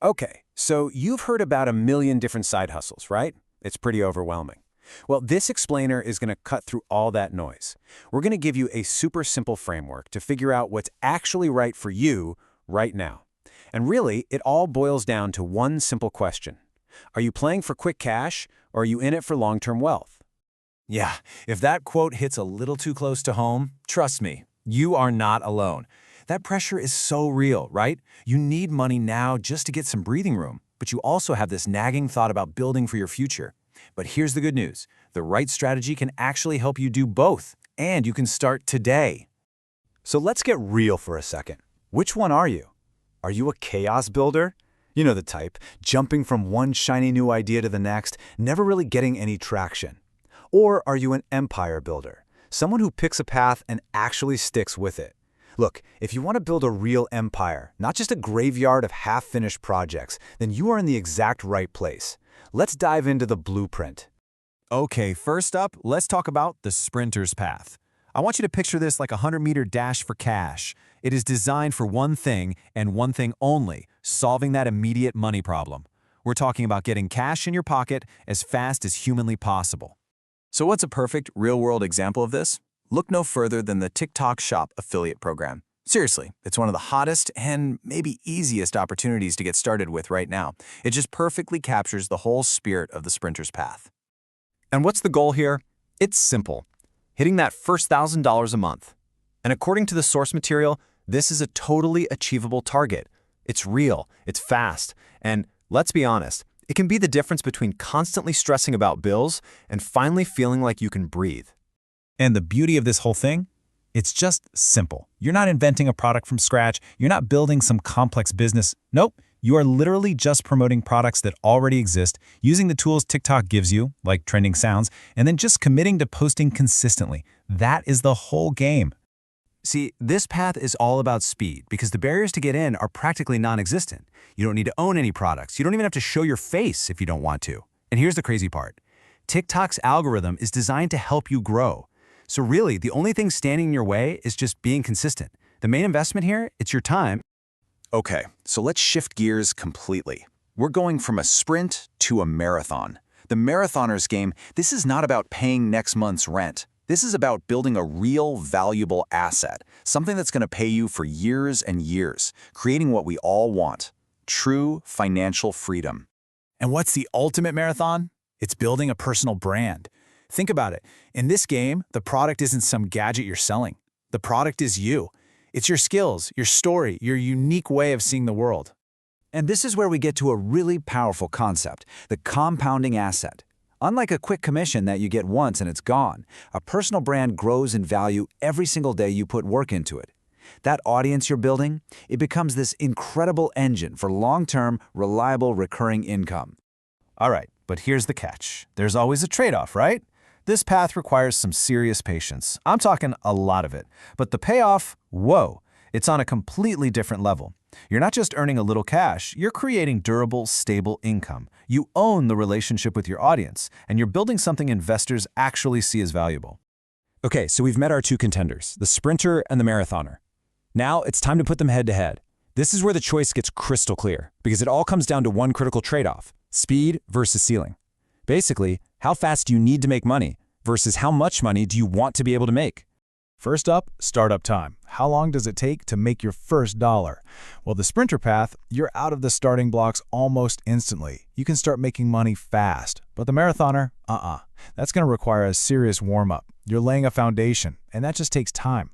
Okay, so you've heard about a million different side hustles, right? It's pretty overwhelming. Well, this explainer is going to cut through all that noise. We're going to give you a super simple framework to figure out what's actually right for you right now. And really, it all boils down to one simple question. Are you playing for quick cash, or are you in it for long-term wealth? Yeah, if that quote hits a little too close to home, trust me, you are not alone. That pressure is so real, right? You need money now just to get some breathing room, but you also have this nagging thought about building for your future. But here's the good news. The right strategy can actually help you do both, and you can start today. So let's get real for a second. Which one are you? Are you a chaos builder? You know the type, jumping from one shiny new idea to the next, never really getting any traction. Or are you an empire builder, someone who picks a path and actually sticks with it? Look, if you want to build a real empire, not just a graveyard of half-finished projects, then you are in the exact right place. Let's dive into the blueprint. Okay, first up, let's talk about the sprinter's path. I want you to picture this like a 100-meter dash for cash. It is designed for one thing and one thing only, solving that immediate money problem. We're talking about getting cash in your pocket as fast as humanly possible. So what's a perfect real-world example of this? Look no further than the TikTok Shop affiliate program. Seriously, it's one of the hottest and maybe easiest opportunities to get started with right now. It just perfectly captures the whole spirit of the sprinter's path. And what's the goal here? It's simple. Hitting that first $1,000 a month. And according to the source material, this is a totally achievable target. It's real, it's fast, and let's be honest, it can be the difference between constantly stressing about bills and finally feeling like you can breathe. And the beauty of this whole thing? It's just simple. You're not inventing a product from scratch. You're not building some complex business. Nope. You are literally just promoting products that already exist, using the tools TikTok gives you, like trending sounds, and then just committing to posting consistently. That is the whole game. See, this path is all about speed because the barriers to get in are practically non-existent. You don't need to own any products. You don't even have to show your face if you don't want to. And here's the crazy part. TikTok's algorithm is designed to help you grow. So really, the only thing standing in your way is just being consistent. The main investment here, it's your time. Okay, so let's shift gears completely. We're going from a sprint to a marathon. The marathoner's game, this is not about paying next month's rent. This is about building a real, valuable asset, something that's going to pay you for years and years, creating what we all want, true financial freedom. And what's the ultimate marathon? It's building a personal brand. Think about it. In this game, the product isn't some gadget you're selling. The product is you. It's your skills, your story, your unique way of seeing the world. And this is where we get to a really powerful concept, the compounding asset. Unlike a quick commission that you get once and it's gone, a personal brand grows in value every single day you put work into it. That audience you're building, it becomes this incredible engine for long-term, reliable, recurring income. All right, but here's the catch. There's always a trade-off, right? This path requires some serious patience. I'm talking a lot of it. But the payoff, whoa, it's on a completely different level. You're not just earning a little cash, you're creating durable, stable income. You own the relationship with your audience, and you're building something investors actually see as valuable. Okay, so we've met our two contenders, the sprinter and the marathoner. Now it's time to put them head to head. This is where the choice gets crystal clear, because it all comes down to one critical trade-off, speed versus ceiling. Basically, how fast do you need to make money versus how much money do you want to be able to make? First up, startup time. How long does it take to make your first dollar? Well, the sprinter path, you're out of the starting blocks almost instantly. You can start making money fast. But the marathoner, that's going to require a serious warm-up. You're laying a foundation, and that just takes time.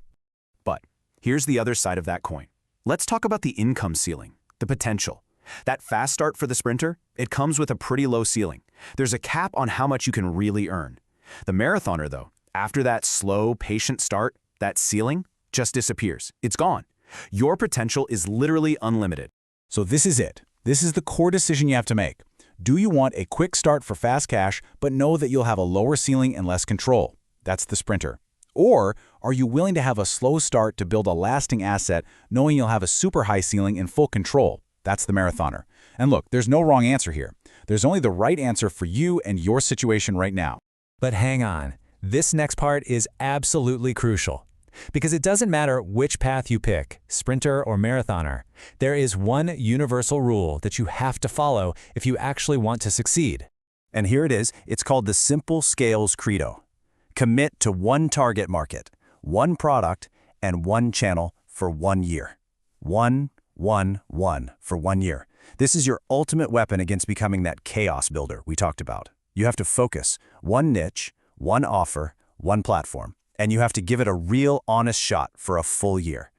But here's the other side of that coin. Let's talk about the income ceiling, the potential. That fast start for the sprinter, it comes with a pretty low ceiling. There's a cap on how much you can really earn. The marathoner, though, after that slow, patient start, that ceiling just disappears. It's gone. Your potential is literally unlimited. So this is it. This is the core decision you have to make. Do you want a quick start for fast cash, but know that you'll have a lower ceiling and less control? That's the sprinter. Or are you willing to have a slow start to build a lasting asset, knowing you'll have a super high ceiling and full control? That's the marathoner. And look, there's no wrong answer here. There's only the right answer for you and your situation right now. But hang on. This next part is absolutely crucial. Because it doesn't matter which path you pick, sprinter or marathoner, there is one universal rule that you have to follow if you actually want to succeed. And here it is. It's called the Simple Scales Credo. Commit to one target market, one product, and one channel for 1 year. 1, 1, 1 for 1 year. This is your ultimate weapon against becoming that chaos builder we talked about. You have to focus, one niche, one offer, one platform, and you have to give it a real honest shot for a full year.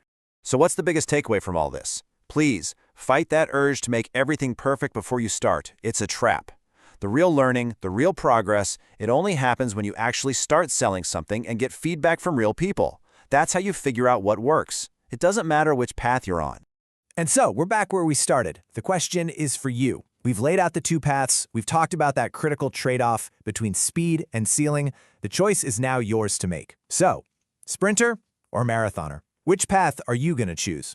So what's the biggest takeaway from all this? Please, fight that urge to make everything perfect before you start. It's a trap. The real learning, the real progress, it only happens when you actually start selling something and get feedback from real people. That's how you figure out what works. It doesn't matter which path you're on. And so, we're back where we started. The question is for you. We've laid out the two paths. We've talked about that critical trade-off between speed and ceiling. The choice is now yours to make. So, sprinter or marathoner? Which path are you going to choose?